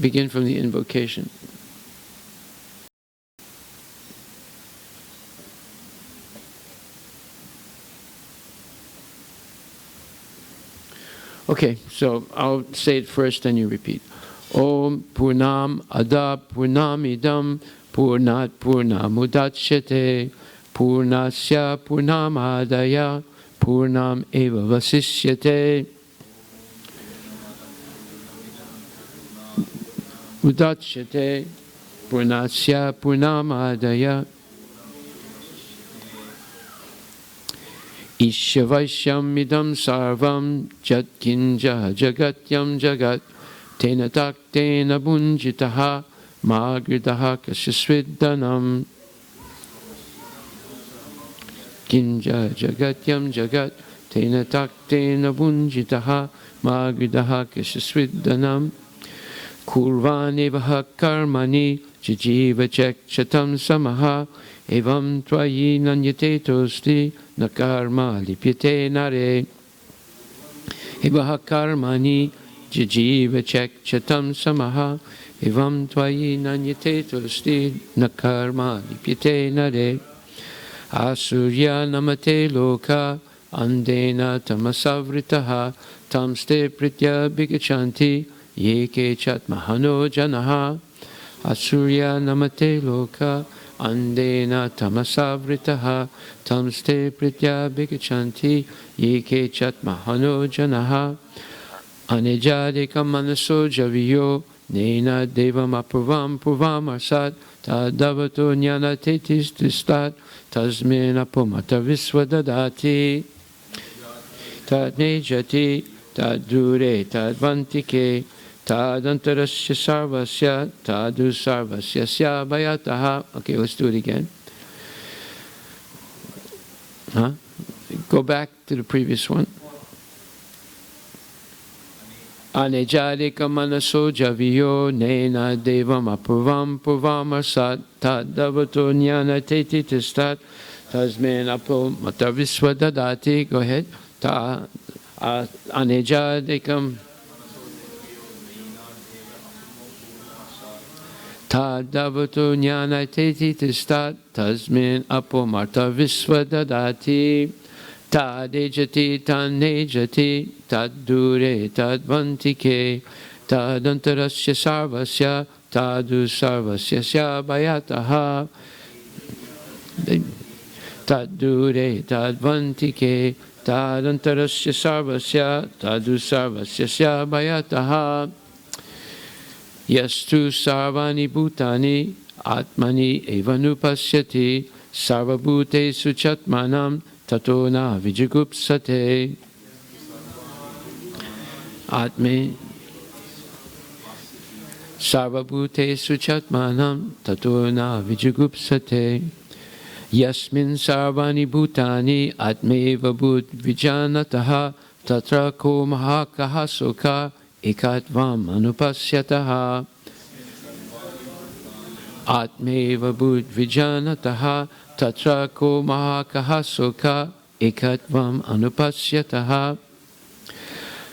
begin from the invocation. Okay, so I'll say it first, then you repeat. Om Purnam Adab Purnam Idam Purnat Purnamudachyate Purnasya Purnamadaya Purnam Eva Vasishyate Udachyate Purnasya Purnamadaya Ishavaishyam idam sarvam jatkinja jagatyam jagat tena taktena bunjitaha magridaha kashisviddanam kinja jagatyam jagat tena taktena bunjitaha magridaha kashisviddanam kurvanevaha karmani jijiva chekchatam samaha evam tvayi nanyate tosti na karma lipyate nare evaha karmani jijiva chekchatam samaha evam tvayi nanyate tosti na karma lipyate nare asurya namate loka andena tamasavritaha tamste pritya bhigachanti yeke chatmahano janaha asurya namate loka andena tamasavritaha tamste pritya bhigachanti yeke chatmahano janaha anejadekam manaso javiyo nena devam apurvam purvam arsat tadavato jnana tetis tistat tasmin apomata visvadadati tadnejati tadure tadvantike Tadantarasya sarvasya tadu sarvasya syabhayataha. Okay, let's do it again. Go back to the previous one. Anejadika manaso javiyo nena devam apurvam purvam arsat tadavato jnana teti tistat tasmen apo matavisva dadati. Go ahead. Anejadikam Tadavato jnana teti tistat tasmin apomarta visva dadati tadejati tanejati taddure tadvantike tadantarasya sarvasya tadu sarvasya syabhayataha taddure tadvantike tadantarasya sarvasya tadu sarvasya syabhayataha Yastu sarvani bhutani atmani evanupasyati sarvabhute suchatmanam tato na vijagupsate atme sarvabhute suchatmanam tato na vijagupsate yasmin sarvani bhutani atmeva bhut vijanataha tatra ko mahakaha sukha ekatvam anupasyataha atmeva bhut vijanataha tatra ko mahakaha sukha ekatvam anupasyataha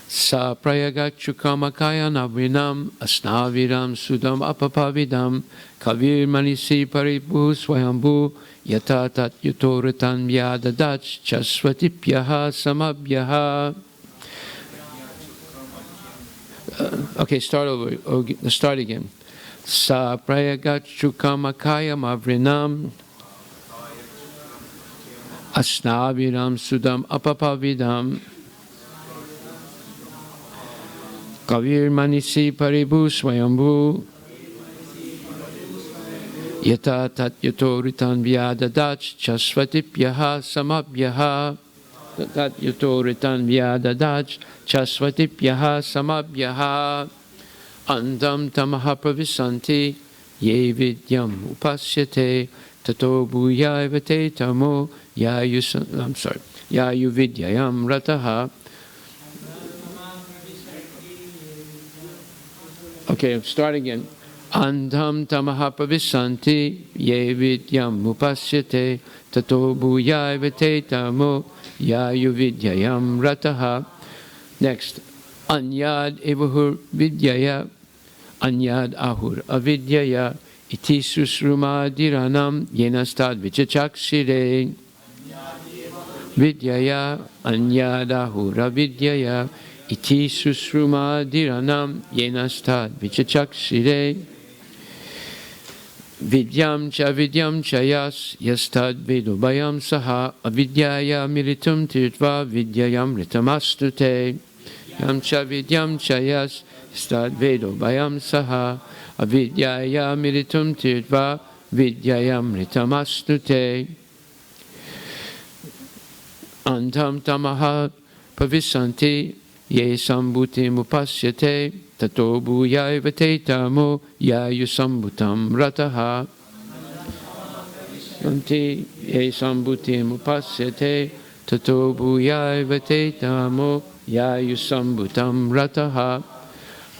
sa prayagachukhamakaya navrinam asnaviram sudam apapavidam kavir manisi paribhu swayambhu yata tat yutoritan vyadadach chasvatipyaha samabhyaha. Okay, start over. Start again. Sa prayagachukhamakaya mavrinam asnaviram sudam apapavidam kavir manisi paribhu swayambhu yata tat yutoritan vyadadach chasvatipyaha samabhyaha tat yutoritan vyadadach chasvatipyaha samabhyaha andam tamaha pravisanti ye vidyam upasyate tato bhuyayavate tamo yayu vidyayam rataha. Okay, start again. Andham tamaha pravisanti ye vidyam upasyate tato bhuyayavate tamo yayu vidyayam rataha. Next. Anyad evahur vidyaya anyad ahur avidyaya iti susrumadiranam yenastad vichachakshire. Vidyaya anyad ahur avidyaya iti susrumadiranam yenastad vichachakshire. Vidyam cha yas yastad vedobhayam saha avidyaya miritum tirtva vidyayam ritamastute. Yam cha yas yastad vedobhayam saha avidyaya miritum tirtva vidyayam ritamastute. Antam tamaha pavisanti ye sambhutim upasyate tato bhuyaiva te tamo yayu sambhutam rataha. Anti ye sambhutim upasyate tato bhuyaiva te tamo yayu sambhutam rataha.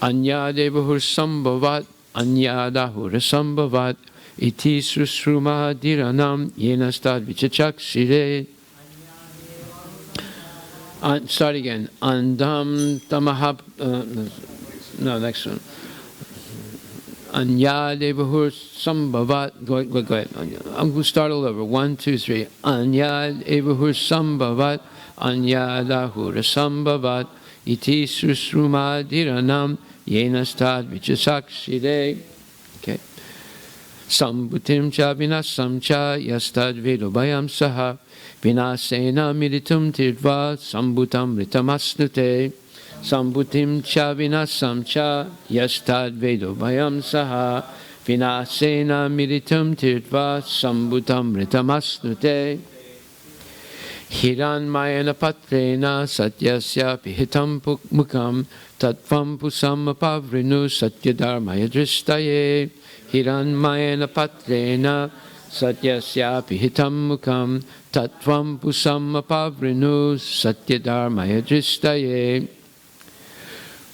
Anyadevahur sambhavat anyadahur sambhavat iti susrumadiranam yenastad vichachakshire. Start again. Andam tamahap. No, next one. Anyadevahur sambhavat. Go ahead. I'm going to start all over. 1, 2, 3. Anyadevahur sambhavat. Anyadahur sambhavat. Iti susrumadiranam yenastad vichasakshire. Okay. Sambhutim cha vinasam cha yastad vedobhayam saha. Vinasena militum tirtva sambhutam ritamasnute. Sambhutim cha vinasam cha yastad vedobhayam saha. Vinasena militum tirtva sambhutam ritamasnute. Hiranmayana patrena satyasya pihitam mukam tatvam pusam apavrinu satyadharmaya dristaye. Hiranmayana patrena satyasya pihitam mukam tatvam pusam apavrinu satyadharmaya dristaye.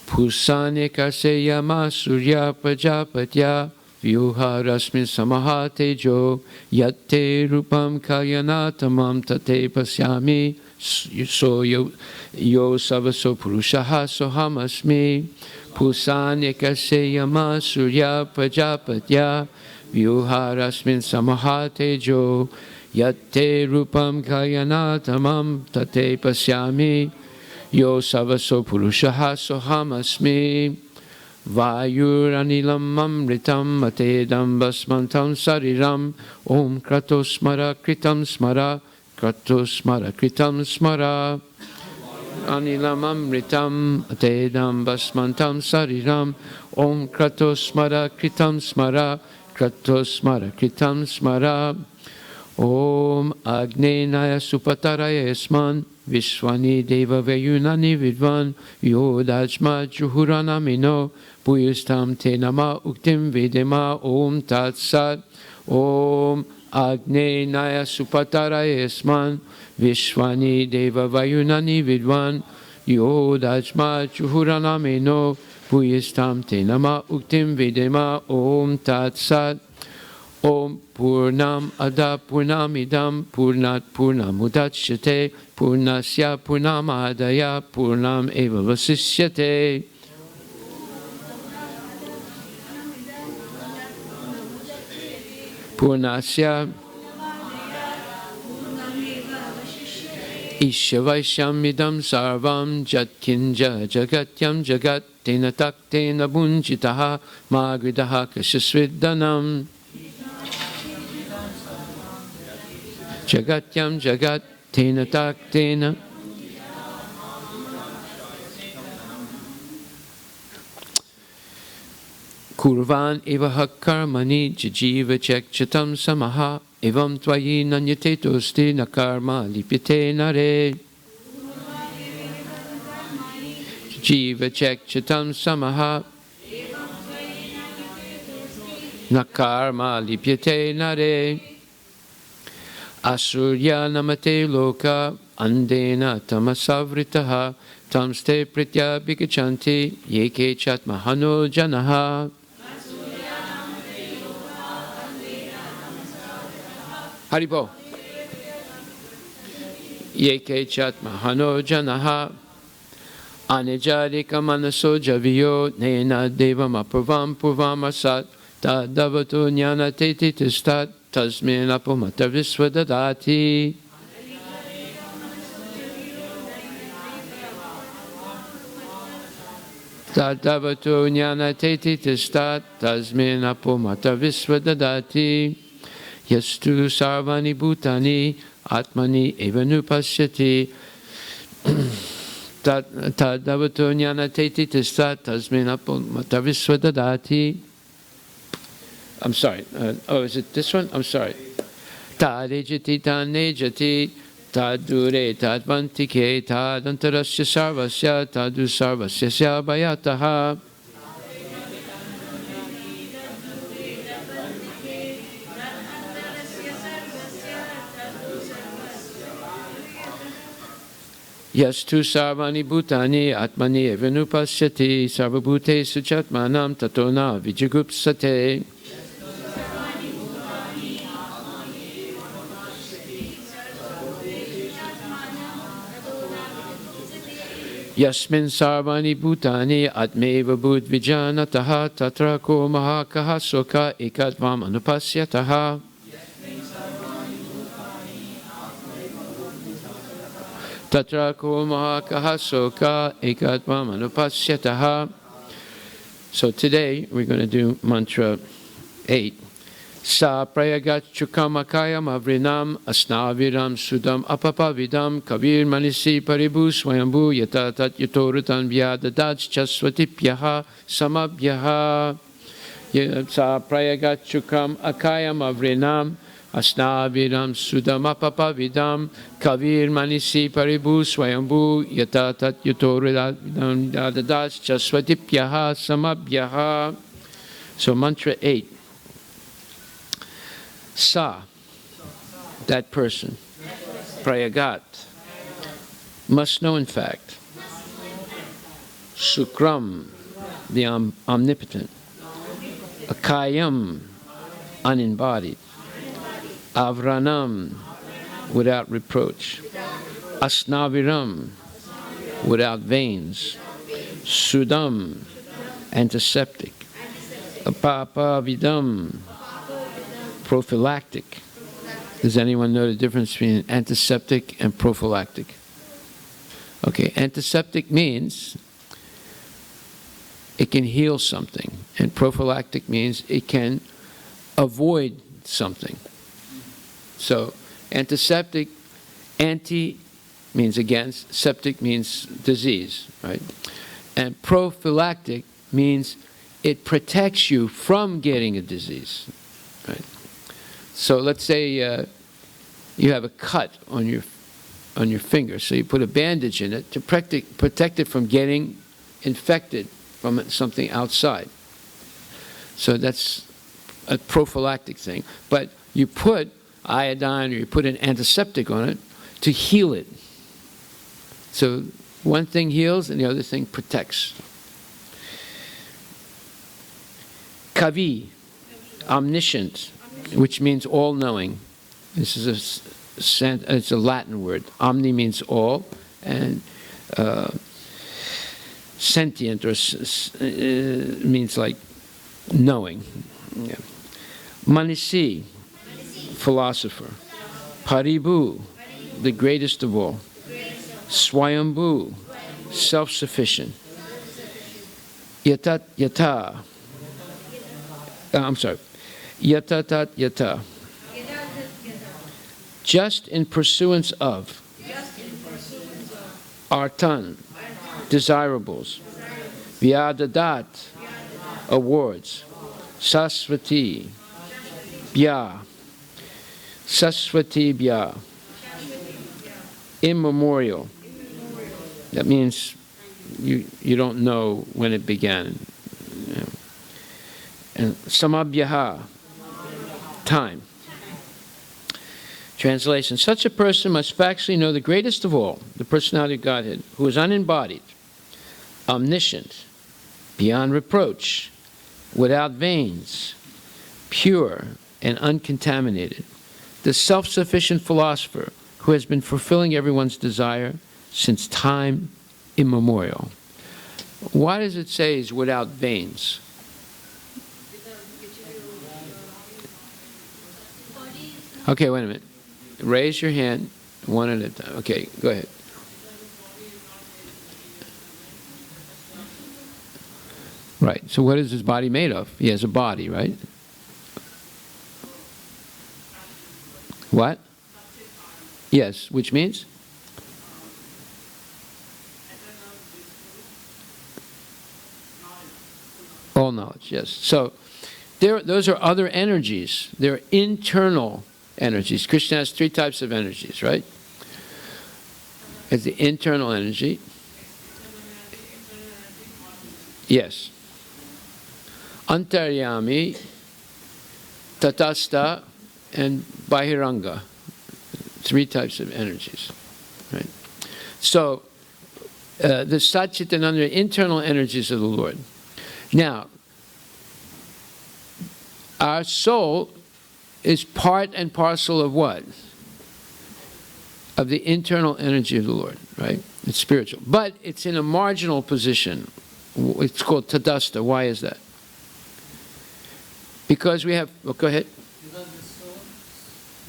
Pusane kaseyama surya prajapatya vyuha rasmin samahatejo yatte rupam kalyanatamam tate pasyami so yo savaso purushaha sohamasmi. Pusane kaseyama surya prajapatya vyuha rasmin samahatejo yatte rupam kalyanatamam tate pasyami yo savaso purushaha sohamasmi. Vayuranilam amritam atedam basmantam sariram om kratosmara kritam smara kratosmara kritam smara. Anilam amritam atedam basmantam sariram om kratosmara kritam smara kratosmara kritam smara. Om Agnenaya Supataraya Esman Vishwani Deva Vayunani Vidvan Yodajma Juhuranamino Puyustam Te Nama Uktim Vedema Om Tat Sat. Om Agnenaya Supataraya Esman Vishwani Deva Vayunani Vidvan Yodajma Juhuranamino Puyustam Te Nama Uktim Vedema Om Tat Sat. Om Purnam Ada Purnamidam Purnat Purnamudachyate Purnasya Purnamadaya Purnam Eva Vasishyate. Purnasya Ishavaishyamidam Sarvam Jatkinja Jagatyam Jagat Tena Taktena Bunjitaha Magridaha Kashasviddanam. Jagatyam Jagat Tena Taktena. Kurvan Evaha Karmani Jijiva Chekchatam Samaha Evam Tvayi Nanyate Tosti Nakarma Lipite Nare. Jiva Chekchatam Samaha Nakarma Lipite Nare. Asurya namate loka andena tamasavritaha tamste pritya bhikachanti yeke chatmahano janaha. Haribo. Yeke chatmahano janaha. Anijarika manaso javiyo nena devam apravam purvam asat tadavatu jnana teti tistat tasmin apomata visvadadati. Tadavatu jnana teti tistat tasmin apomata visvadadati. Yastu sarvani bhutani atmani evanupasyati. Tadavatu jnana teti tistat tasmin apomata visvadadati. I'm sorry. Is it this one? I'm sorry. Tadejati tanejati tadure tadvantike tadantarasya sarvasya tadu sarvasya syabhayataha. Yastu sarvani bhutani atmani evanupasyati sarvabhute suchatmanam tatona vijagupsate. Yasmin sarvani bhutani atmeva budvijanataha tatra ko mahakaha soka ekatvam anupasyataha. Tatra ko mahakaha soka ekatvam anupasyataha. So today we're going to do mantra 8. Sa prayagachukam avrinam asnaviram sudam apapavidam kavir manisi paribu swayambu yatatat yatorutan vyadadaj chasvatipyaha samabhyaha. Sa prayagachukam akayam avrinam asnaviram sudam apapavidam kavir manisi paribu swayambu yatatat yatorutan vyadadaj chasvatipyaha samabhyaha. So mantra 8. Sa, that person, prayagat, must know in fact. Sukram, the omnipotent. Akayam, unembodied. Avranam, without reproach. Asnaviram, without veins. Sudam, antiseptic. Apapavidam, prophylactic. Does anyone know the difference between antiseptic and prophylactic? Okay, antiseptic means it can heal something, and prophylactic means it can avoid something. So, antiseptic, anti means against, septic means disease, right? And prophylactic means it protects you from getting a disease, right? So let's say you have a cut on your finger, so you put a bandage in it to protect it from getting infected from something outside. So that's a prophylactic thing. But you put iodine or you put an antiseptic on it to heal it. So one thing heals and the other thing protects. Kavi, omniscient, which means all-knowing. This is it's a Latin word. Omni means all, and sentient or means like knowing. Yeah. Manisi, philosopher. Paribu, the greatest of all. Swayambhu, self-sufficient. Yatatat yata. Just in pursuance of. Artan, desirables. Vyadadat, awards. Saswati, bya. Saswati bya. Immemorial. That means you don't know when it began. And samabhyaha, time. Translation: such a person must factually know the greatest of all, the personality of Godhead, who is unembodied, omniscient, beyond reproach, without veins, pure and uncontaminated, the self-sufficient philosopher who has been fulfilling everyone's desire since time immemorial. Why does it say he's without veins? Okay, wait a minute. Raise your hand one at a time. Okay, go ahead. Right. So what is his body made of? He has a body, right? What? Yes, which means? All knowledge, yes. So those are other energies. They're internal energies. Krishna has three types of energies, right? It's the internal energy. Yes. Antaryami, Tatastha, and Bahiranga. Three types of energies, right? So, the Satchitananda, internal energies of the Lord. Now, our soul is part and parcel of what? Of the internal energy of the Lord, right? It's spiritual. But it's in a marginal position. It's called Tadastha. Why is that? Because we have... Oh, go ahead. Because the soul,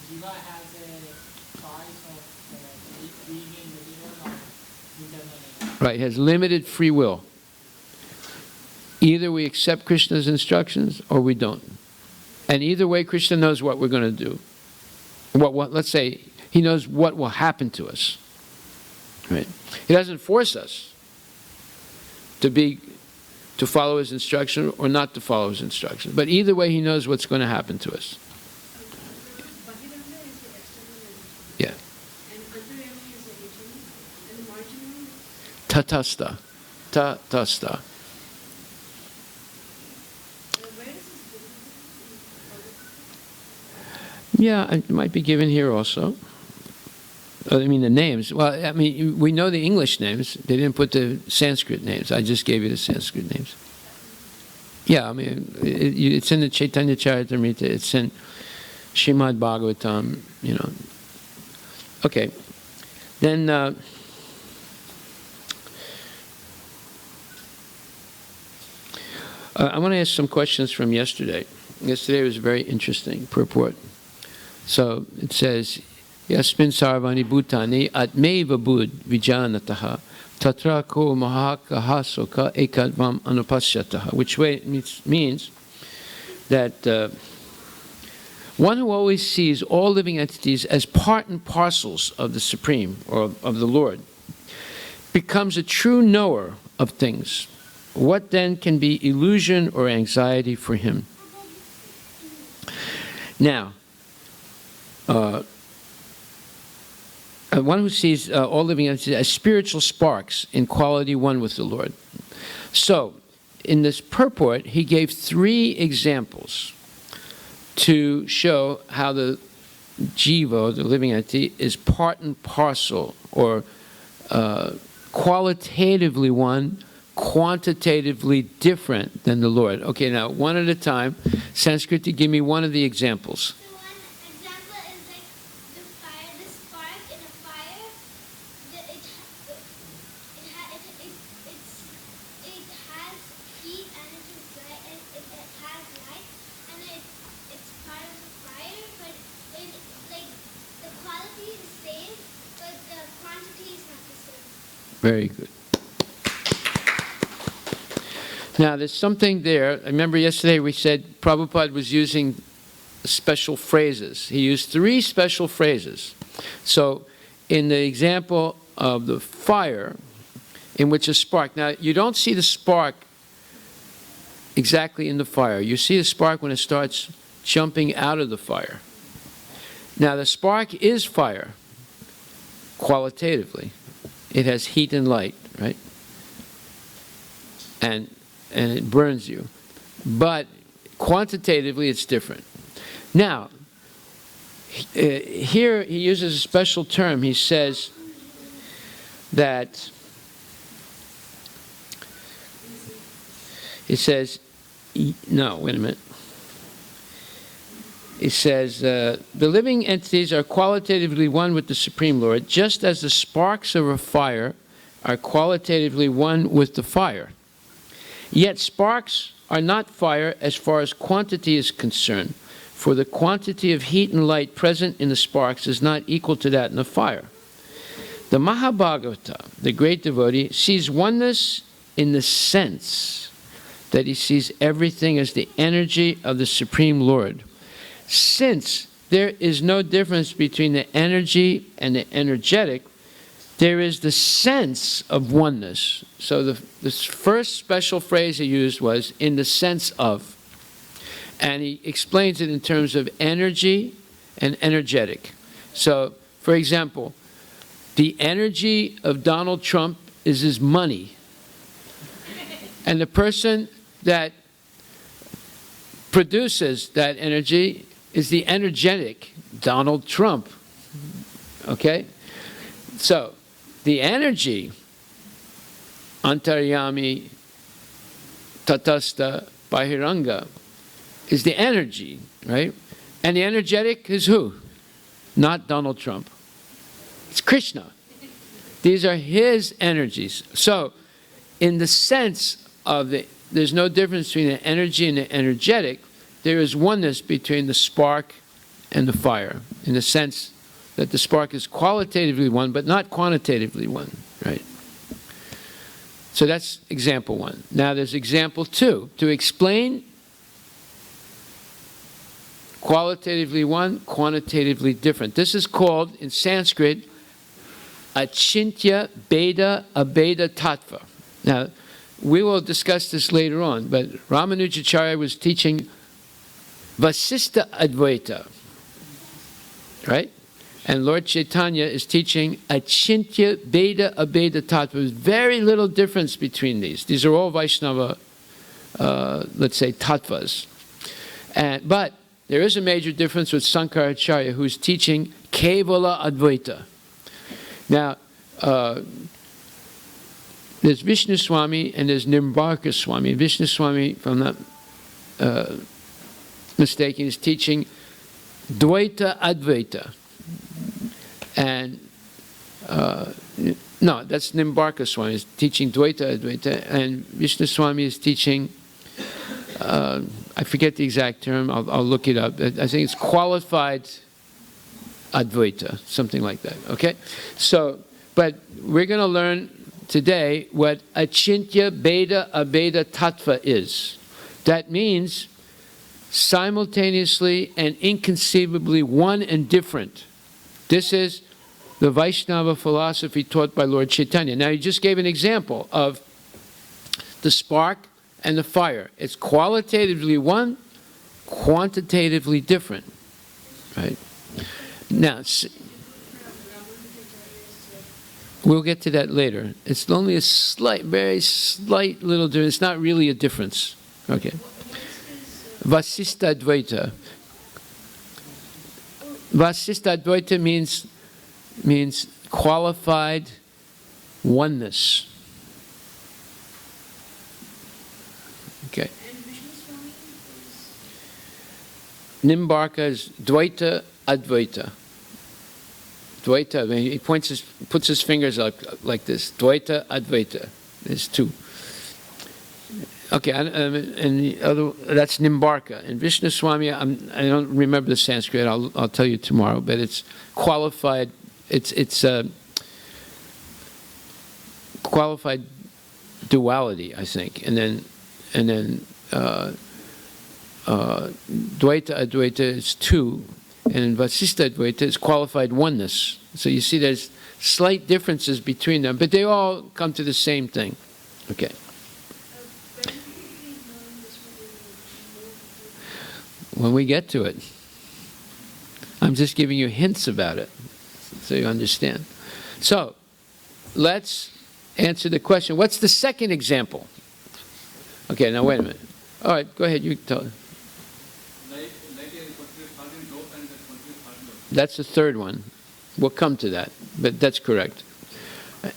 Jiva has a choice of being in material or internal. Right, it has limited free will. Either we accept Krishna's instructions or we don't. And either way, Krishna knows what we're going to do. Let's say he knows what will happen to us. Right? He doesn't force us to follow his instruction or not to follow his instruction. But either way, he knows what's going to happen to us. Yeah. Tatastha. Tatastha. Yeah, it might be given here also. I mean, the names. Well, I mean, we know the English names. They didn't put the Sanskrit names. I just gave you the Sanskrit names. Yeah, I mean, it's in the Chaitanya Charitamrita. It's in Srimad Bhagavatam, you know. Okay. Then... I want to ask some questions from yesterday. Yesterday was a very interesting purport. So it says, Yasmin sarvani bhutani atmeva bud vijanataha tatra ko mahakahasoka ekadvam anupasyataha, which means that one who always sees all living entities as part and parcels of the Supreme, or of the Lord, becomes a true knower of things. What then can be illusion or anxiety for him? Now, one who sees all living entities as spiritual sparks in quality one with the Lord. So, in this purport, he gave 3 examples to show how the jiva, the living entity, is part and parcel, or qualitatively one, quantitatively different than the Lord. Okay, now, one at a time. Sanskrit, give me one of the examples. So one example is like the fire, the spark in a fire. It has heat and it is light, and it has light, and it's part of the fire, but the quality is the same, but the quantity is not the same. Very good. Now, there's something there. I remember yesterday we said Prabhupada was using special phrases. He used 3 special phrases. So, in the example of the fire, in which a spark, now you don't see the spark exactly in the fire. You see the spark when it starts jumping out of the fire. Now, the spark is fire, qualitatively. It has heat and light, right? And it burns you. But quantitatively, it's different. Now, here he uses a special term. He says that, no, wait a minute. It says, the living entities are qualitatively one with the Supreme Lord, just as the sparks of a fire are qualitatively one with the fire. Yet sparks are not fire as far as quantity is concerned, for the quantity of heat and light present in the sparks is not equal to that in the fire. The Mahabhagavata, the great devotee, sees oneness in the sense that he sees everything as the energy of the Supreme Lord. Since there is no difference between the energy and the energetic, there is the sense of oneness. So the first special phrase he used was in the sense of. And he explains it in terms of energy and energetic. So, for example, the energy of Donald Trump is his money. And the person that produces that energy is the energetic Donald Trump. Okay? So, the energy, antaryami, tatastha, bahiranga, is the energy, right? And the energetic is who? Not Donald Trump. It's Krishna. These are his energies. So, in the sense of there's no difference between the energy and the energetic, there is oneness between the spark and the fire, in the sense that the spark is qualitatively one, but not quantitatively one, right? So that's example one. Now there's example two. To explain qualitatively one, quantitatively different. This is called, in Sanskrit, achintya beda abeda tattva. Now, we will discuss this later on, but Ramanujacharya was teaching Vasista Advaita, right? And Lord Chaitanya is teaching achintya beda abeda tattva. There's very little difference between these. These are all Vaishnava, let's say, tattvas. But there is a major difference with Sankaracharya, who's teaching Kevala Advaita. Now, there's Vishnu Swami and there's Nimbarka Swami. Vishnu Swami, if I'm not mistaken, is teaching Dvaita Advaita. And, no, that's Nimbarka Swami, is teaching Dvaita Advaita. And Vishnu Swami is teaching, I forget the exact term, I'll look it up. I think it's qualified Advaita, something like that, okay? So, but we're going to learn today what achintya beda abeda tattva is. That means simultaneously and inconceivably one and different. This is the Vaishnava philosophy taught by Lord Chaitanya. Now, he just gave an example of the spark and the fire. It's qualitatively one, quantitatively different, right? Now, we'll get to that later. It's only a slight, very slight little difference. It's not really a difference. Okay. Vasista Advaita. Vasista Advaita means qualified oneness. Okay. Nimbarka is Dvaita Advaita. Dvaita, I mean, he puts his fingers up like this. Dvaita Advaita. There's two. Okay, and the other, that's Nimbarka. And Vishnu Swami, I don't remember the Sanskrit. I'll tell you tomorrow. But it's qualified. It's qualified duality, I think. And then Dvaita Advaita is two. And Vasista Advaita is qualified oneness. So you see there's slight differences between them, but they all come to the same thing. Okay. When we get to it. I'm just giving you hints about it, so you understand. So, let's answer the question. What's the second example? Okay, now wait a minute. All right, go ahead, you tell it. That's the third one. We'll come to that, but that's correct.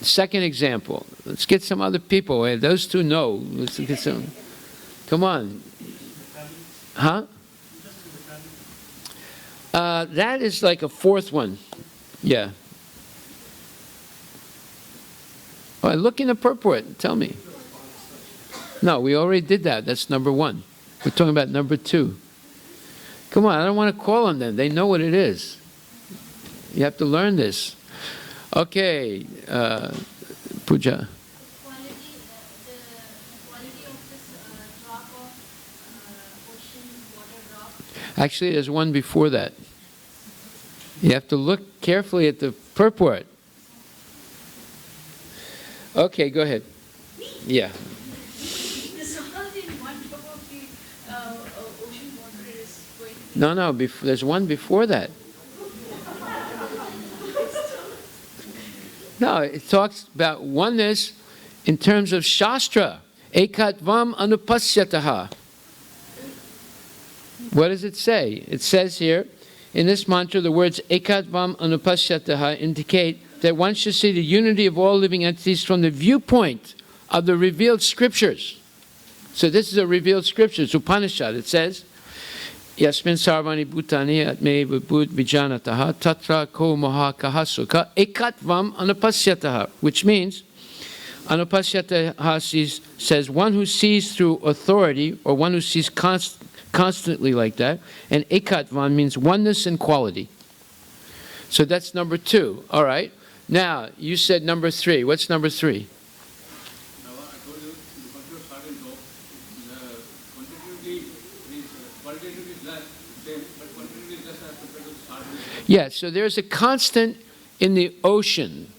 Second example. Let's get some other people. Those two know. Let's get some. Come on. Huh? That is like a fourth one. Yeah. All right, look in the purport. Tell me. No, we already did that. That's number 1. We're talking about number 2. Come on, I don't want to call on them. They know what it is. You have to learn this. Okay, Pooja. Quality, the quality of this drop of ocean water drop. Actually, there's one before that. You have to look carefully at the purport. Okay, go ahead. Yeah. The salt in one drop of the ocean water is going to be. No, there's one before that. No, it talks about oneness in terms of Shastra. Ekatvam anupasyataha. What does it say? It says here, in this mantra, the words Ekatvam anupasyataha indicate that one should see the unity of all living entities from the viewpoint of the revealed scriptures. So this is a revealed scripture, it's Upanishad. It says, Yasmin sarvani bhutani atme vibhut vijanataha tatra ko moha kahasuka ekatvam anupasyataha, which means, anupasyataha says one who sees through authority, or one who sees constantly like that, and ekatvam means oneness and quality. So that's number 2. All right. Now, you said number 3. What's number 3? Now, I told you, the concept of starting top, qualitatively is less, same, but quantitatively is less as compared to the starting. Yeah, so there's a constant in the ocean.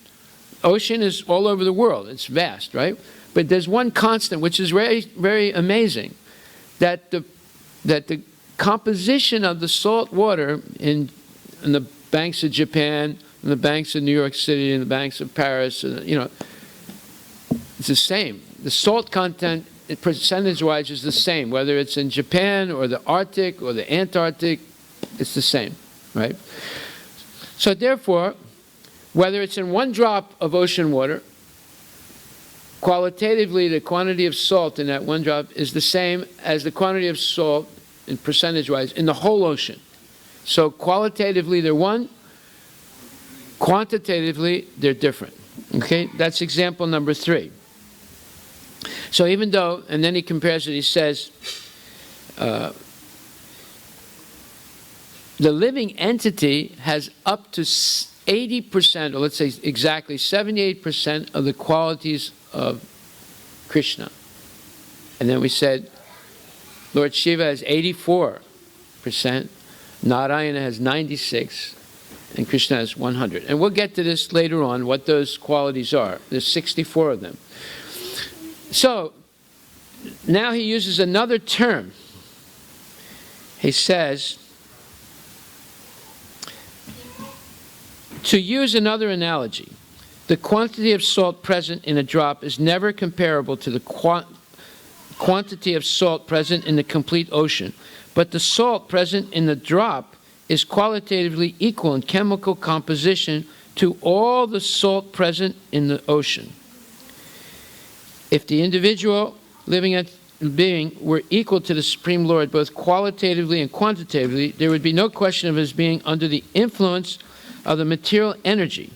Ocean is all over the world. It's vast, right? But there's one constant, which is very, very amazing, that the composition of the salt water in the banks of Japan, in the banks of New York City, in the banks of Paris, it's the same. The salt content, percentage-wise, is the same. Whether it's in Japan or the Arctic or the Antarctic, it's the same, right? So therefore, whether it's in one drop of ocean water, qualitatively the quantity of salt in that one drop is the same as the quantity of salt, in percentage-wise, in the whole ocean. So qualitatively they're one, quantitatively they're different. Okay, that's example number 3. So even though, and then he compares it, he says, the living entity has up to 80%, or let's say exactly 78% of the qualities of Krishna. And then we said, Lord Shiva has 84%, Narayana has 96%, and Krishna has 100%. And we'll get to this later on, what those qualities are. There's 64 of them. So, now he uses another term. He says, to use another analogy, the quantity of salt present in a drop is never comparable to the quantity of salt present in the complete ocean, but the salt present in the drop is qualitatively equal in chemical composition to all the salt present in the ocean. If the individual living being were equal to the Supreme Lord both qualitatively and quantitatively, there would be no question of his being under the influence of the material energy.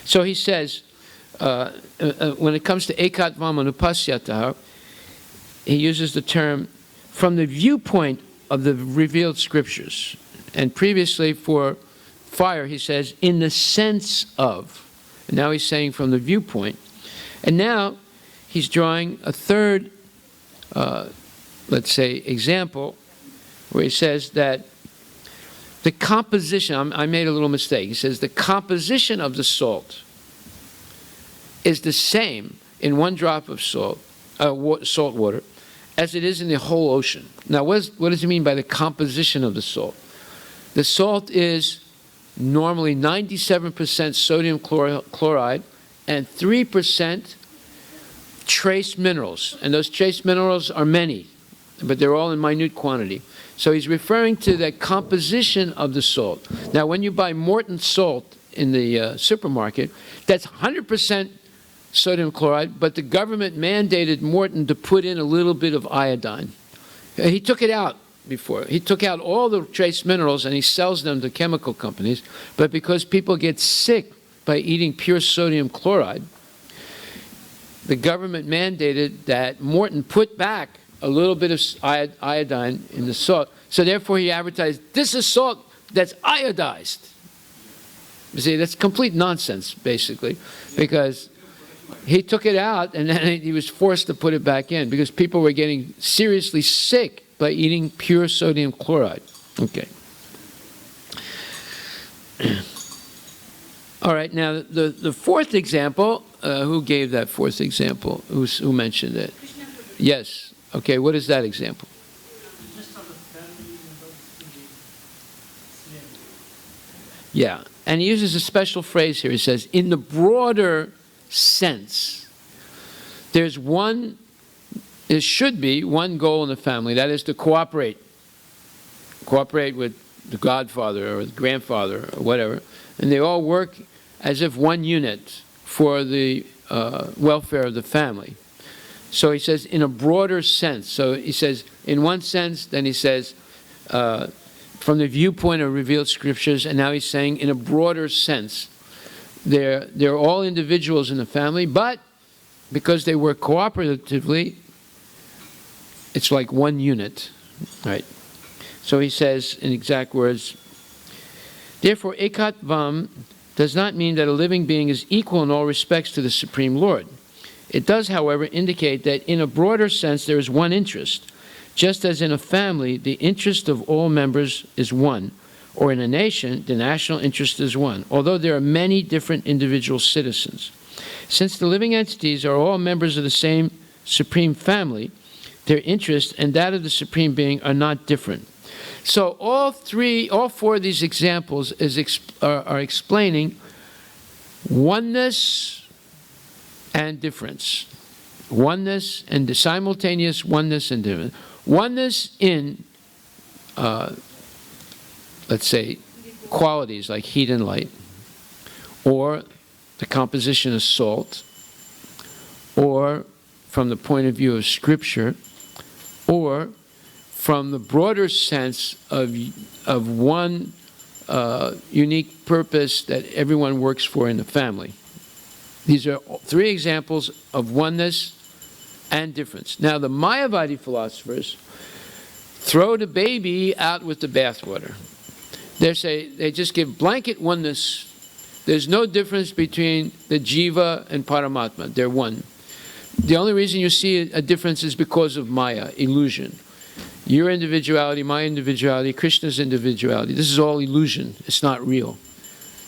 So he says, when it comes to Ekat Vamanupasyatah, he uses the term from the viewpoint of the revealed scriptures. And previously for fire, he says, in the sense of. And now he's saying from the viewpoint. And now he's drawing a third, let's say, example, where he says that the composition, I made a little mistake. He says the composition of the salt is the same in one drop of salt water as it is in the whole ocean. Now, what does he mean by the composition of the salt? The salt is normally 97% sodium chloride and 3% trace minerals. And those trace minerals are many, but they're all in minute quantity. So he's referring to the composition of the salt. Now, when you buy Morton salt in the supermarket, that's 100% sodium chloride, but the government mandated Morton to put in a little bit of iodine. He took it out before. He took out all the trace minerals and he sells them to chemical companies, but because people get sick by eating pure sodium chloride, the government mandated that Morton put back a little bit of iodine in the salt. So therefore he advertised, this is salt that's iodized. You see, that's complete nonsense, basically, because he took it out and then he was forced to put it back in because people were getting seriously sick by eating pure sodium chloride. Okay. All right, now the fourth example, who gave that fourth example? Who mentioned it? Yes. Okay, what is that example? Just on the family members in the slave. Yeah, and he uses a special phrase here. He says, in the broader sense, there should be one goal in the family, that is to cooperate with the godfather or the grandfather or whatever, and they all work as if one unit for the welfare of the family. So he says, in a broader sense. So he says, in one sense, then he says, from the viewpoint of revealed scriptures, and now he's saying, in a broader sense, they're all individuals in the family, but because they work cooperatively, it's like one unit, right? So he says, in exact words, therefore, Ekat Vam does not mean that a living being is equal in all respects to the Supreme Lord. It does, however, indicate that in a broader sense there is one interest, just as in a family the interest of all members is one, or in a nation the national interest is one, although there are many different individual citizens. Since the living entities are all members of the same supreme family, their interest and that of the Supreme Being are not different. So all four of these examples are explaining oneness and difference. Oneness and the simultaneous oneness and difference. Oneness in, let's say, qualities like heat and light, or the composition of salt, or from the point of view of Scripture, or from the broader sense of one unique purpose that everyone works for in the family. These are three examples of oneness and difference. Now, the Mayavadi philosophers throw the baby out with the bathwater. They just give blanket oneness. There's no difference between the Jiva and Paramatma. They're one. The only reason you see a difference is because of Maya, illusion. Your individuality, my individuality, Krishna's individuality. This is all illusion. It's not real.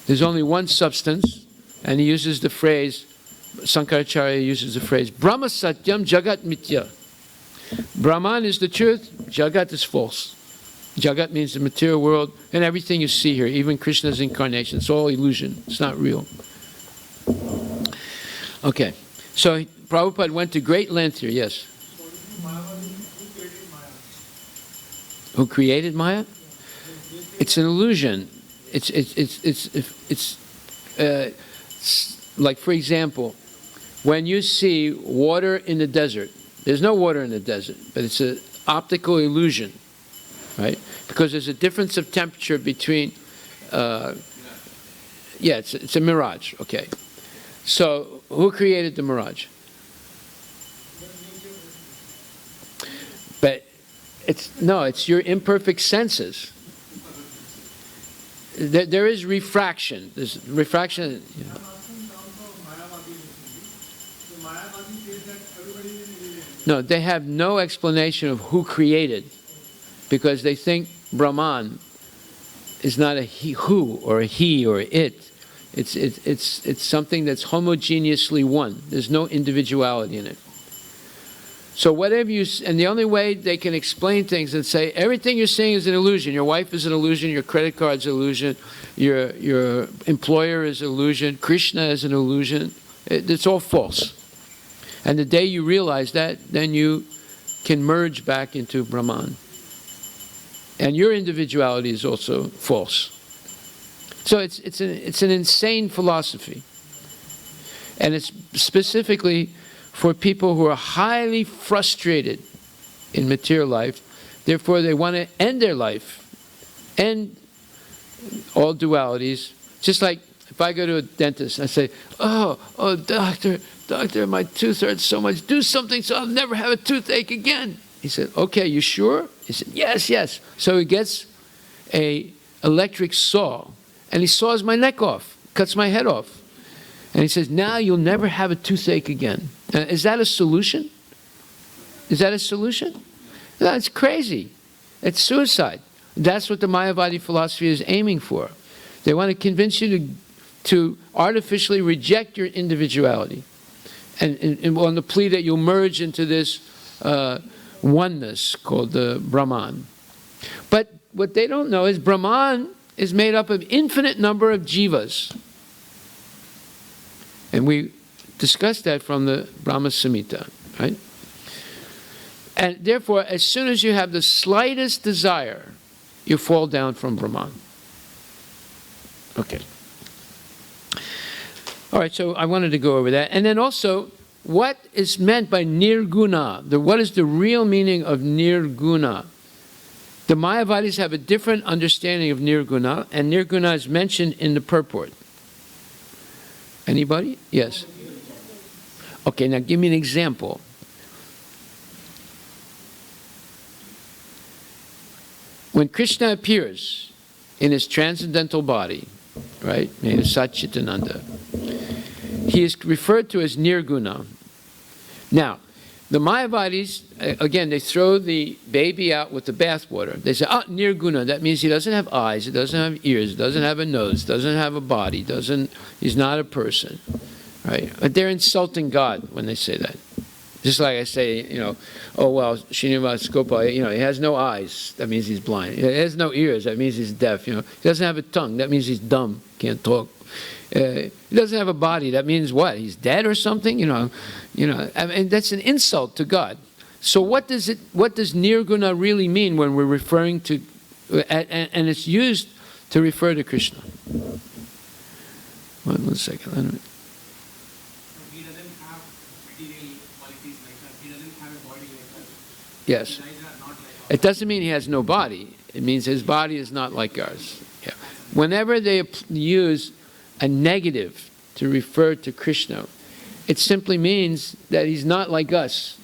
There's only one substance. And he uses the phrase, Sankaracharya uses the phrase, Brahma Satyam Jagat Mitya. Brahman is the truth, Jagat is false. Jagat means the material world, and everything you see here, even Krishna's incarnation, it's all illusion, it's not real. Okay, so Prabhupada went to great length here, yes. Who created Maya? It's an illusion. It's like, for example, when you see water in the desert, there's no water in the desert, but it's an optical illusion, right? Because there's a difference of temperature between, it's a mirage, okay. So, who created the mirage? But it's your imperfect senses. There is refraction. There's refraction. You know. No, they have no explanation of who created, because they think Brahman is not a who or a he or it. It's something that's homogeneously one. There's no individuality in it. So whatever and the only way they can explain things and say everything you're seeing is an illusion. Your wife is an illusion. Your credit card's an illusion. Your employer is an illusion. Krishna is an illusion. It's all false. And the day you realize that, then you can merge back into Brahman. And your individuality is also false. So it's an insane philosophy. And it's specifically for people who are highly frustrated in material life. Therefore, they want to end their life, end all dualities. Just like if I go to a dentist, I say, oh, doctor, doctor, my tooth hurts so much. Do something so I'll never have a toothache again. He said, okay, you sure? He said, yes, yes. So he gets a electric saw, and he saws my neck off, cuts my head off. And he says, now you'll never have a toothache again. Is that a solution? Is that a solution? No, it's crazy. It's suicide. That's what the Mayavadi philosophy is aiming for. They want to convince you to artificially reject your individuality, and on the plea that you'll merge into this oneness called the Brahman. But what they don't know is Brahman is made up of infinite number of jivas. And we discussed that from the Brahma Samhita, right? And therefore, as soon as you have the slightest desire, you fall down from Brahman. Okay. All right, so I wanted to go over that. And then also, what is meant by nirguna? What is the real meaning of nirguna? The Mayavadis have a different understanding of nirguna, and nirguna is mentioned in the purport. Anybody? Yes. Okay, now give me an example. When Krishna appears in his transcendental body, right, made of Satchitananda, he is referred to as nirguna. Now, the Mayavadis, again, they throw the baby out with the bathwater. They say, oh, nirguna, that means he doesn't have eyes, he doesn't have ears, doesn't have a nose, doesn't have a body, he's not a person, right? But they're insulting God when they say that. Just like I say, oh, well, Srinivas Gopal, he has no eyes, that means he's blind. He has no ears, that means he's deaf. He doesn't have a tongue, that means he's dumb, can't talk. He doesn't have a body, that means what? He's dead or something? I mean, that's an insult to God. So what does nirguna really mean when we're referring to, and it's used to refer to Krishna? One second. So he doesn't have material qualities like us. He doesn't have a body like us. Yes. His eyes are not like ours. It doesn't mean he has no body. It means his body is not like ours. Yeah. Whenever they use a negative to refer to Krishna, it simply means that he's not like us.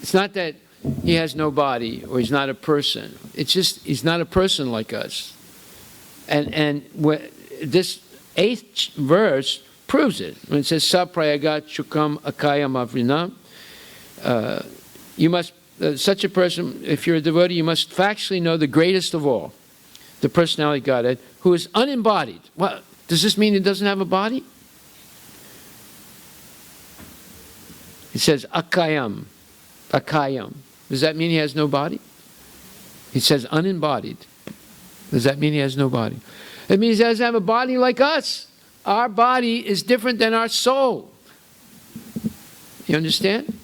It's not that he has no body or he's not a person. It's just he's not a person like us. And this 8th verse proves it. When it says Saprayaga Chukam Akayam Avrinam, you must, such a person, if you're a devotee, you must factually know the greatest of all, the personality of Godhead, who is unembodied. Well, does this mean he doesn't have a body? It says akayam. Akayam. Does that mean he has no body? He says unembodied. Does that mean he has no body? It means he doesn't have a body like us. Our body is different than our soul. You understand?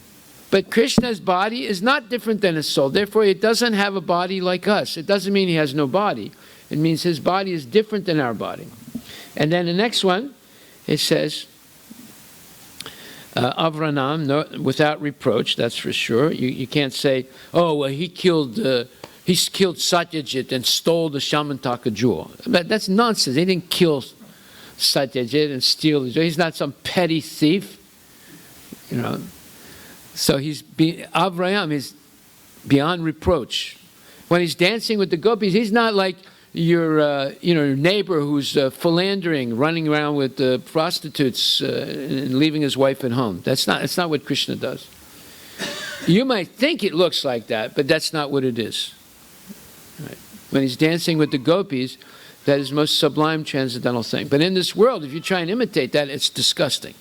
But Krishna's body is not different than his soul. Therefore, it doesn't have a body like us. It doesn't mean he has no body. It means his body is different than our body. And then the next one, it says, Avranam, no, without reproach, that's for sure. You can't say, oh, well, he killed Satyajit and stole the Shamantaka jewel. That's nonsense. He didn't kill Satyajit and steal the jewel. He's not some petty thief. So Avraham is beyond reproach. When he's dancing with the gopis, he's not like your neighbor who's philandering, running around with prostitutes and leaving his wife at home. That's not what Krishna does. You might think it looks like that, but that's not what it is. Right. When he's dancing with the gopis, that is the most sublime transcendental thing. But in this world, if you try and imitate that, it's disgusting.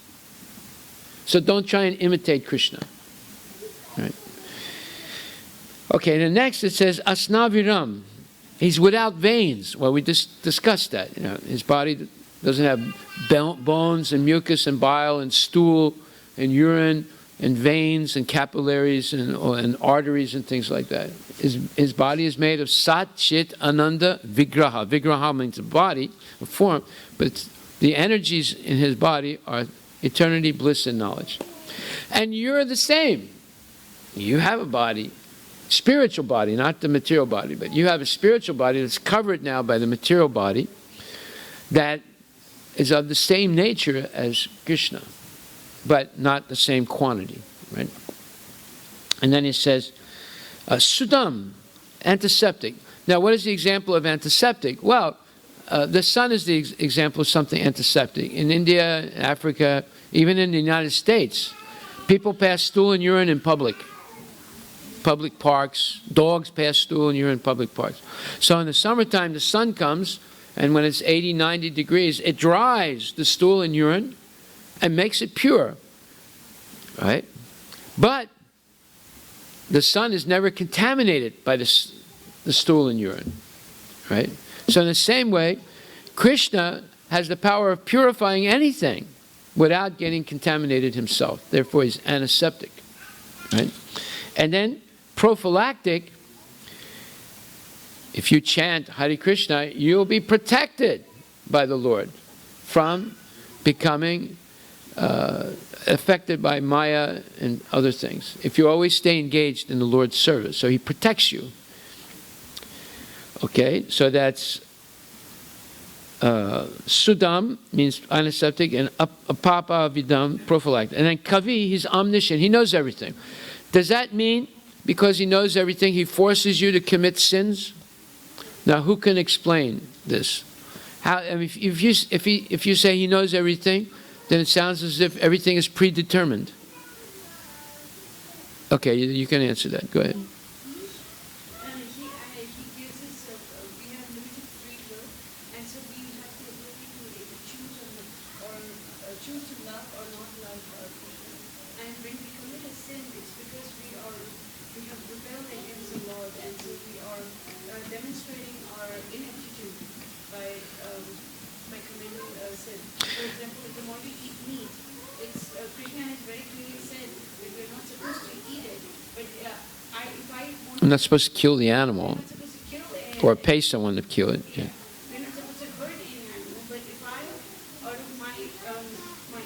So don't try and imitate Krishna. Right. Okay, the next it says Asnaviram. He's without veins. Well, we just discussed that. His body doesn't have bones and mucus and bile and stool and urine and veins and capillaries and arteries and things like that. His body is made of Sat, Chit, Ananda, Vigraha. Vigraha means a body, a form, but the energies in his body are eternity, bliss, and knowledge. And you're the same. You have a body. Spiritual body, not the material body, but you have a spiritual body that's covered now by the material body that is of the same nature as Krishna. but not the same quantity, right? And then he says, Sudam, antiseptic. Now, what is the example of antiseptic? Well, the sun is the example of something antiseptic. In India, Africa, even in the United States, people pass stool and urine in public parks. Dogs pass stool and urine in public parks. So in the summertime, the sun comes, and when it's 80, 90 degrees, it dries the stool and urine and makes it pure, right? But the sun is never contaminated by the stool and urine, right? So in the same way, Krishna has the power of purifying anything without getting contaminated himself. Therefore, he's antiseptic, right? And then prophylactic, if you chant Hare Krishna, you'll be protected by the Lord from becoming affected by Maya and other things. If you always stay engaged in the Lord's service, so he protects you. Okay, so that's Sudam means antiseptic, and Apapa Vidam, prophylactic. And then Kavi, he's omniscient, he knows everything. Does that mean because he knows everything, he forces you to commit sins? Now, who can explain this? How? I mean, if you say he knows everything, then it sounds as if everything is predetermined. Okay, you can answer that. Go ahead. He gives us, we have limited free will, and so we have the ability to choose to love or not love Krishna. And when we commit a sin, it's because we have rebelled against the Lord, and so we are demonstrating our ineptitude by committing a sin. For example, if the more we eat meat, Krishna has very clearly said that we're not supposed to eat it. But if I want I'm not supposed to kill the animal we're not supposed to kill it. or pay someone to kill it. Yeah. We're not supposed to hurt any animal. But if I, out of my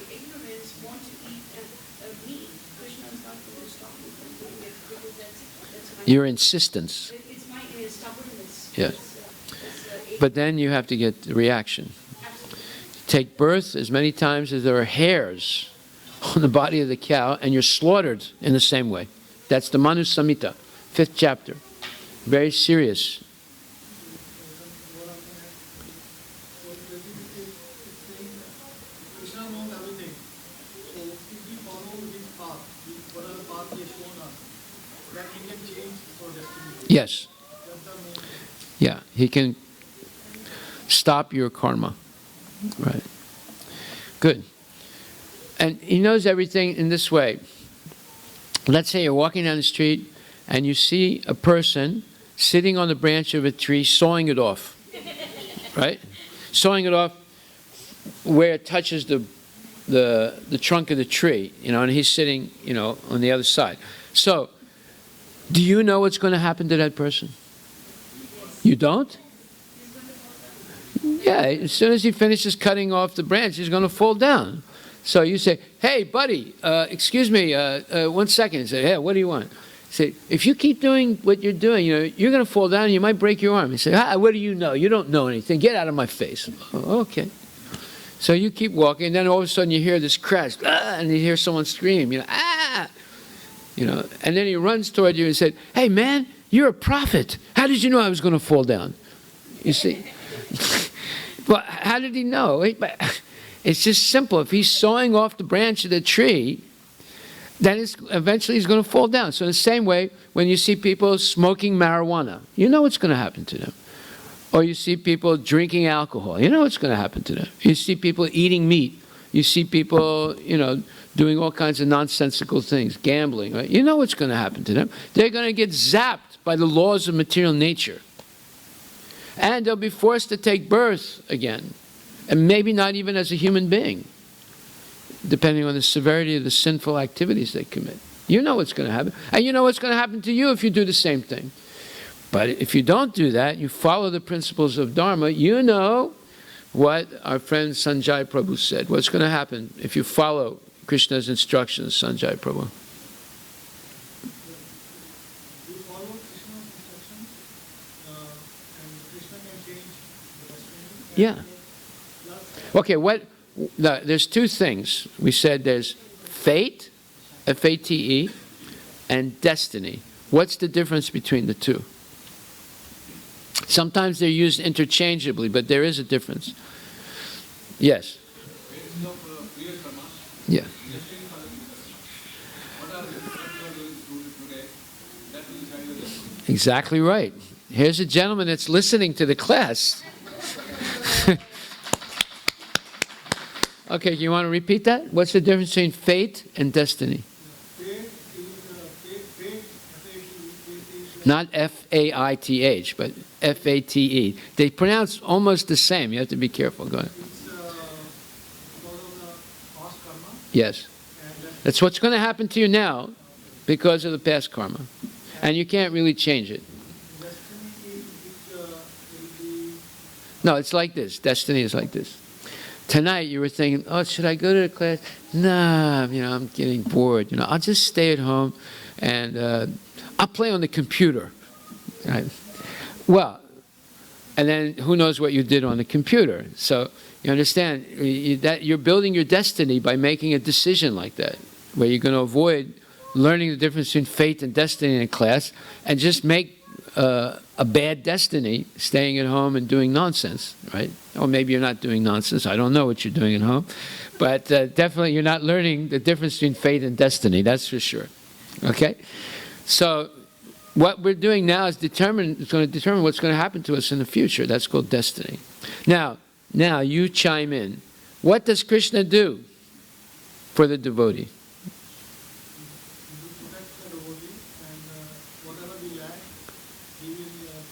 ignorance, want to eat meat, Krishna is not going to stop me from doing it because that's my Your insistence. it's my stubbornness. Yes. It's But then you have to get the reaction. Take birth as many times as there are hairs on the body of the cow, and you're slaughtered in the same way. That's the Manu Samhita, 5th chapter. Very serious. Krishna knows everything. So if we follow his path, whatever path he has shown us, then he can change our destiny. Yes. That's the main. Yeah, he can stop your karma. Right. Good. And he knows everything in this way. Let's say you're walking down the street and you see a person sitting on the branch of a tree sawing it off. Right? Sawing it off where it touches the trunk of the tree, and he's sitting, on the other side. So, do you know what's going to happen to that person? You don't? Yeah, as soon as he finishes cutting off the branch, he's going to fall down. So you say, hey, buddy, excuse me, 1 second. He say, hey, what do you want? Say, if you keep doing what you're doing, you're going to fall down and you might break your arm. He say, what do you know? You don't know anything. Get out of my face. Oh, okay. So you keep walking, and then all of a sudden you hear this crash, and you hear someone scream, and then he runs toward you and said, hey, man, you're a prophet. How did you know I was going to fall down? You see? Well, how did he know? It's just simple. If he's sawing off the branch of the tree, then eventually he's going to fall down. So in the same way, when you see people smoking marijuana, you know what's going to happen to them. Or you see people drinking alcohol, you know what's going to happen to them. You see people eating meat. You see people, doing all kinds of nonsensical things, gambling, right? You know what's going to happen to them. They're going to get zapped by the laws of material nature. And they'll be forced to take birth again. And maybe not even as a human being, depending on the severity of the sinful activities they commit. You know what's going to happen. And you know what's going to happen to you if you do the same thing. But if you don't do that, you follow the principles of Dharma, you know what our friend Sanjay Prabhu said. What's going to happen if you follow Krishna's instructions, Sanjay Prabhu? We follow Krishna's instructions, and Krishna can change the destiny. Yeah. Okay, there's two things. We said there's fate, F-A-T-E, and destiny. What's the difference between the two? Sometimes they're used interchangeably, but there is a difference. Yes? Based of previous karma, Yeah. destiny for the future. What are the what you are doing today? That will decide your destiny. Exactly right. Here's a gentleman that's listening to the class. Okay, you want to repeat that? What's the difference between fate and destiny? Fate is fate, F-A-T-E, Not F-A-I-T-H, but F-A-T-E. They pronounce almost the same. You have to be careful. Go ahead. it's because of the past karma, Yes. and That's what's going to happen to you now because of the past karma. And you can't really change it. destiny is which will be No, it's like this. Destiny is like this. Tonight you were thinking, oh, should I go to the class? Nah, I'm getting bored. I'll just stay at home and I'll play on the computer. Right? Well, and then who knows what you did on the computer. So you understand that you're building your destiny by making a decision like that, where you're going to avoid learning the difference between fate and destiny in class and just make a bad destiny staying at home and doing nonsense, right? Or maybe you're not doing nonsense. I don't know what you're doing at home. But definitely you're not learning the difference between fate and destiny, that's for sure. Okay? So what we're doing now is it's going to determine what's going to happen to us in the future. That's called destiny. Now you chime in. What does Krishna do for the devotee? protect the devotee, and whatever we lack, he will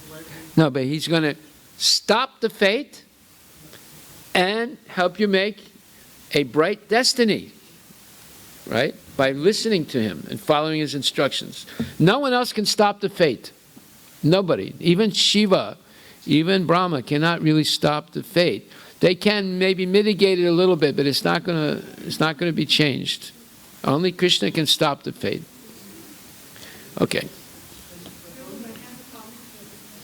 provide him. No, but he's going to stop the fate and help you make a bright destiny, right? By listening to him and following his instructions. No one else can stop the fate. Nobody. Even Shiva, even Brahma cannot really stop the fate. They can maybe mitigate it a little bit, but it's not going to be changed. Only Krishna can stop the fate. Okay. Prabhu, I have a comment here.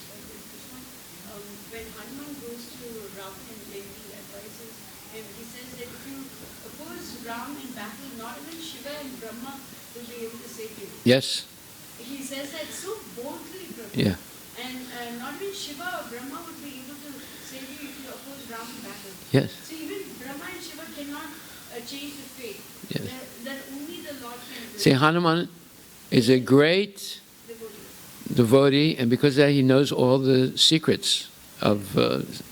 When Hanuman goes to Ram and then he advises him, he says that if you oppose Ram in battle, not even Shiva and Brahma will be able to save you. Yes. He says that so boldly, Prabhu. Yeah. And not even Shiva or Brahma would be able to save you if you oppose Ram in battle. Yes. So even Brahma and Shiva cannot change the fate. Yes. That only the Lord can do. See, Hanuman is a great devotee, and because of that he knows all the secrets of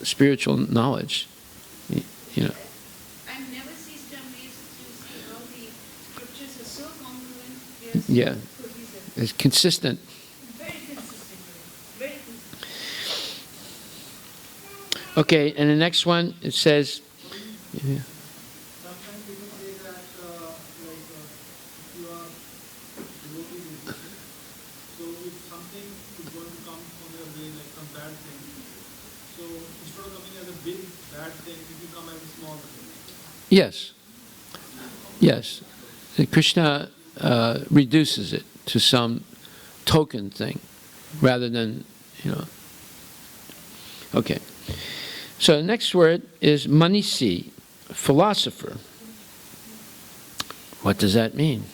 spiritual knowledge. I've never ceased amazed to see how the scriptures are so congruent. They are so Yeah. cohesive. It's consistent. Very consistent. Very consistent. Okay, and the next one, it says, yeah. Sometimes people say that if you are devotee musician, so if something is going to come on your way, like some bad thing, so instead of coming as a big bad thing, it will come as a small thing. Yes. Yes. Krishna reduces it to some token thing rather than, Okay. So the next word is manisi, philosopher. What does that mean?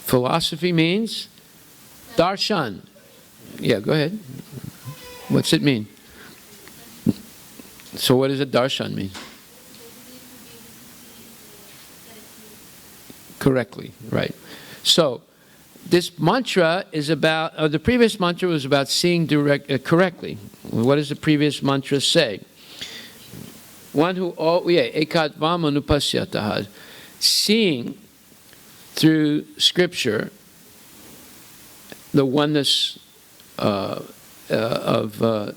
Philosophy means darshan. Yeah, go ahead. What's it mean? So what does a darshan mean? Correctly, right. So this mantra is about, the previous mantra was about seeing correctly. What does the previous mantra say? One who, ekat vamanupasyatāh, seeing through Scripture the oneness of the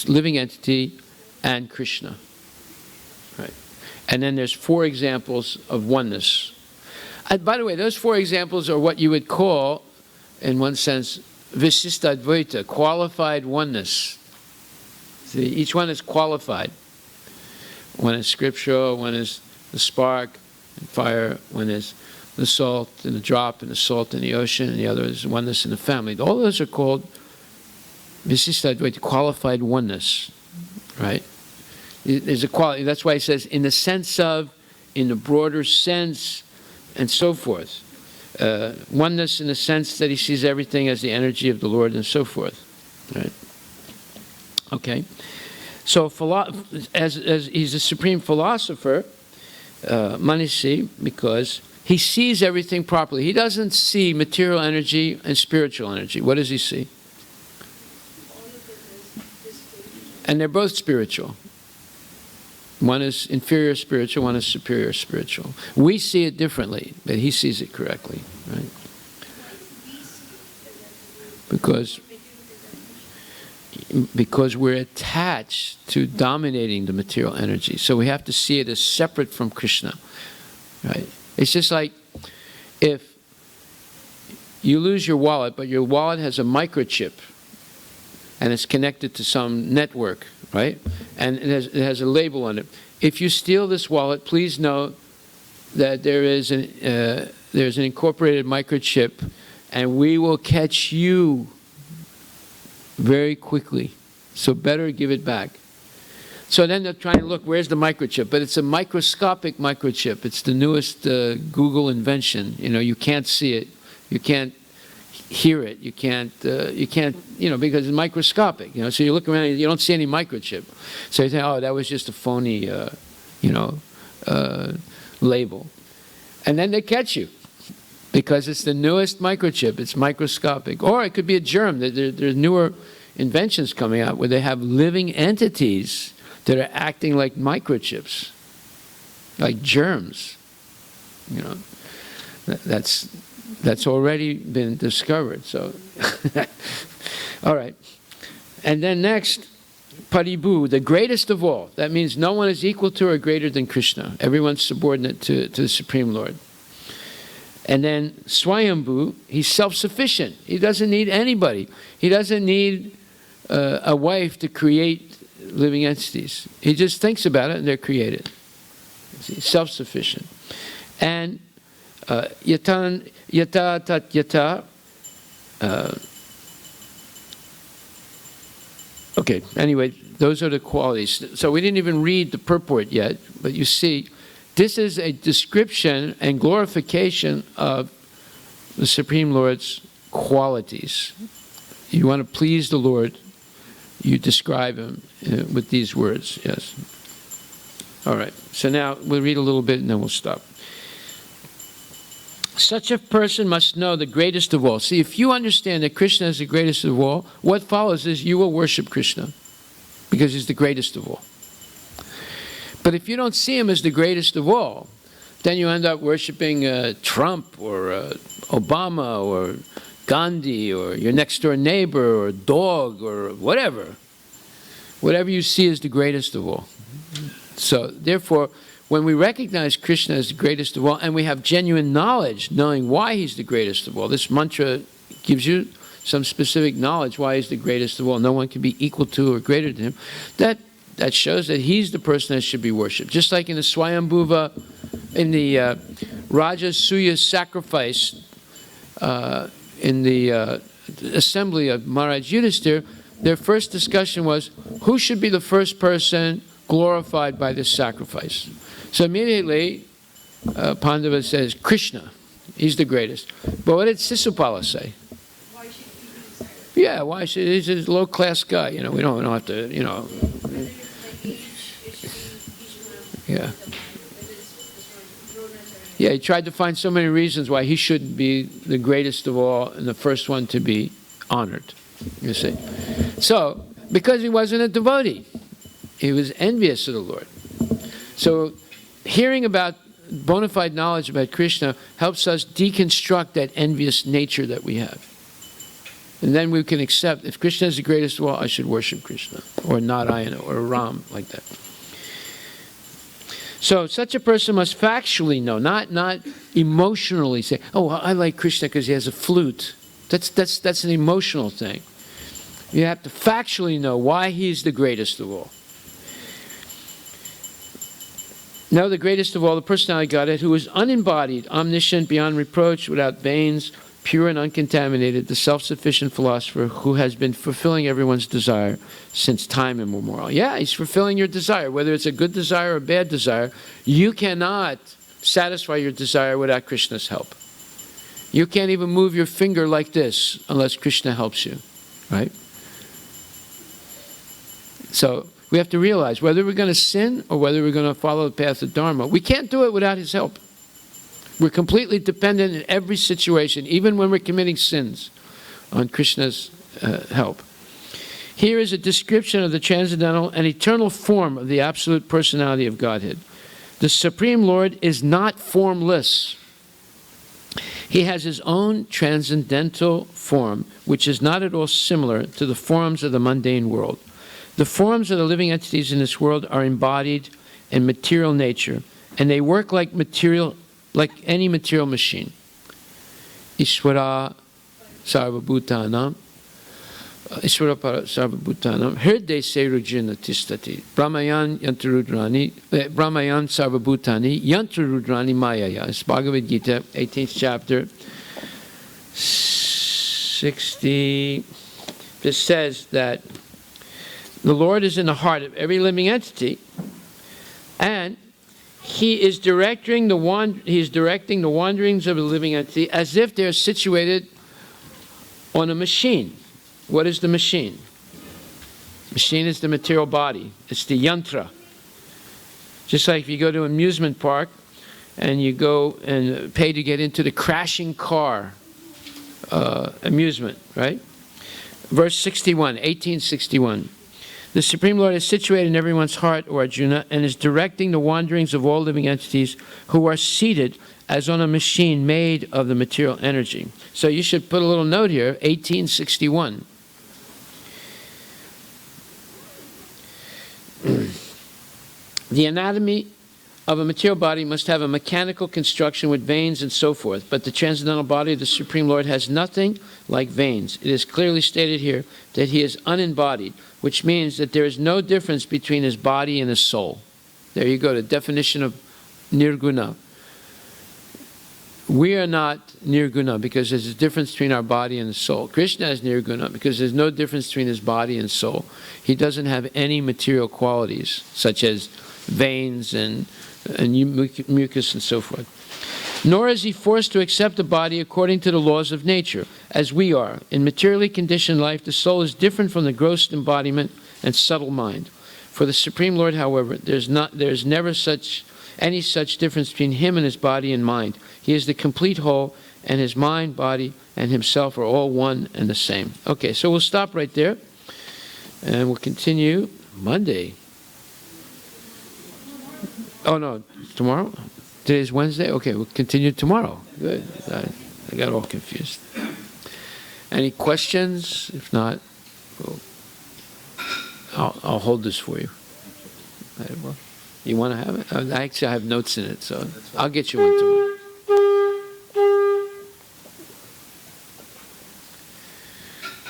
living entity and Krishna. Right. And then there's 4 examples of oneness. By the way, those 4 examples are what you would call, in one sense, Visistadvaita, qualified oneness. See, each one is qualified. One is scriptural, one is the spark and fire, one is the salt and the drop and the salt in the ocean, and the other is oneness in the family. All those are called Visistadvaita, qualified oneness, right? There's a quality. That's why he says, in the sense of, in the broader sense, and so forth. Oneness in the sense that he sees everything as the energy of the Lord and so forth. Right? Okay. So as he's a supreme philosopher, Manisi, because he sees everything properly. He doesn't see material energy and spiritual energy. What does he see? And they're both spiritual. One is inferior spiritual, one is superior spiritual. We see it differently, but he sees it correctly, right? Because we're attached to dominating the material energy. So we have to see it as separate from Krishna, right? It's just like if you lose your wallet, but your wallet has a microchip and it's connected to some network, right? And it has a label on it. If you steal this wallet, please know that there's an incorporated microchip, and we will catch you very quickly. So better give it back. So then they're trying to look, where's the microchip? But it's a microscopic microchip. It's the newest Google invention. You know, you can't see it. You can't hear it. You can't, you know, because it's microscopic. You know, so you look around and you don't see any microchip. So you think, oh, that was just a phony, you know, label. And then they catch you because it's the newest microchip. It's microscopic. Or it could be a germ. There's newer inventions coming out where they have living entities that are acting like microchips, like germs. You know, that's already been discovered. So, all right. And then next, Paribu, the greatest of all. That means no one is equal to or greater than Krishna. Everyone's subordinate to the Supreme Lord. And then Swayambhu, he's self-sufficient. He doesn't need anybody. He doesn't need a wife to create living entities. He just thinks about it and they're created. Self-sufficient. And yata tat yata. Okay, anyway, those are the qualities. So we didn't even read the purport yet, but you see, this is a description and glorification of the Supreme Lord's qualities. You want to please the Lord, you describe him with these words, yes. All right, so now we'll read a little bit and then we'll stop. Such a person must know the greatest of all. See, if you understand that Krishna is the greatest of all, what follows is you will worship Krishna because he's the greatest of all. But if you don't see him as the greatest of all, then you end up worshiping Trump or Obama or Gandhi or your next door neighbor or a dog or whatever. Whatever you see as the greatest of all. So therefore, when we recognize Krishna as the greatest of all, and we have genuine knowledge, knowing why he's the greatest of all, this mantra gives you some specific knowledge why he's the greatest of all. No one can be equal to or greater than him. That shows that he's the person that should be worshipped. Just like in the Swayambhuva, in the Rajasuya sacrifice, in the assembly of Maharaj Yudhisthira, their first discussion was, who should be the first person glorified by this sacrifice? So immediately, Pandava says, Krishna, he's the greatest. But what did Sisupala say? Why should he be decided? Yeah, why should, he's a low-class guy, you know, we don't have to, you know. Yeah. Yeah, he tried to find so many reasons why he shouldn't be the greatest of all and the first one to be honored, you see. So, because he wasn't a devotee, he was envious of the Lord. So, hearing about bona fide knowledge about Krishna helps us deconstruct that envious nature that we have. And then we can accept, if Krishna is the greatest of all, I should worship Krishna, or Narayana, or Ram, like that. So such a person must factually know, not emotionally say, oh, I like Krishna because he has a flute. That's an emotional thing. You have to factually know why he's the greatest of all. Know the greatest of all, the personality Godhead, who is unembodied, omniscient, beyond reproach, without veins, pure and uncontaminated, the self-sufficient philosopher who has been fulfilling everyone's desire since time immemorial. Yeah, he's fulfilling your desire, whether it's a good desire or a bad desire. You cannot satisfy your desire without Krishna's help. You can't even move your finger like this unless Krishna helps you, right? So we have to realize whether we're going to sin or whether we're going to follow the path of Dharma, we can't do it without his help. We're completely dependent in every situation, even when we're committing sins, on Krishna's help. Here is a description of the transcendental and eternal form of the absolute personality of Godhead. The Supreme Lord is not formless. He has his own transcendental form, which is not at all similar to the forms of the mundane world. The forms of the living entities in this world are embodied in material nature, and they work like any material machine. Ishvara sarvabhutanam, Ishvara para sarvabhutanam, hriday serujina tistati, Brahmayan sarvabhutani, yantarudrani mayaya. It's Bhagavad Gita, 18th chapter, 60. This says that the Lord is in the heart of every living entity, and he is directing the wanderings of the living entity as if they're situated on a machine. What is the machine? Machine is the material body. It's the yantra. Just like if you go to an amusement park and you go and pay to get into the crashing car amusement, right? Verse 61, 1861. The Supreme Lord is situated in everyone's heart, O Arjuna, and is directing the wanderings of all living entities who are seated as on a machine made of the material energy. So you should put a little note here, 1861. The anatomy of a material body must have a mechanical construction with veins and so forth, but the transcendental body of the Supreme Lord has nothing like veins. It is clearly stated here that he is unembodied, which means that there is no difference between his body and his soul. There you go, the definition of nirguna. We are not nirguna because there's a difference between our body and the soul. Krishna is nirguna because there's no difference between his body and soul. He doesn't have any material qualities, such as veins and mucus and so forth. Nor is he forced to accept a body according to the laws of nature, as we are. In materially conditioned life, the soul is different from the gross embodiment and subtle mind. For the Supreme Lord, however, there is never any such difference between him and his body and mind. He is the complete whole, and his mind, body, and himself are all one and the same. Okay, so we'll stop right there, and we'll continue Monday. Oh, no, tomorrow? Today's Wednesday? Okay, we'll continue tomorrow. Good. I got all confused. Any questions? If not, I'll hold this for you. You want to have it? Actually, I have notes in it, so I'll get you one tomorrow.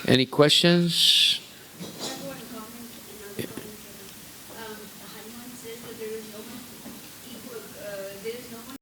Any questions?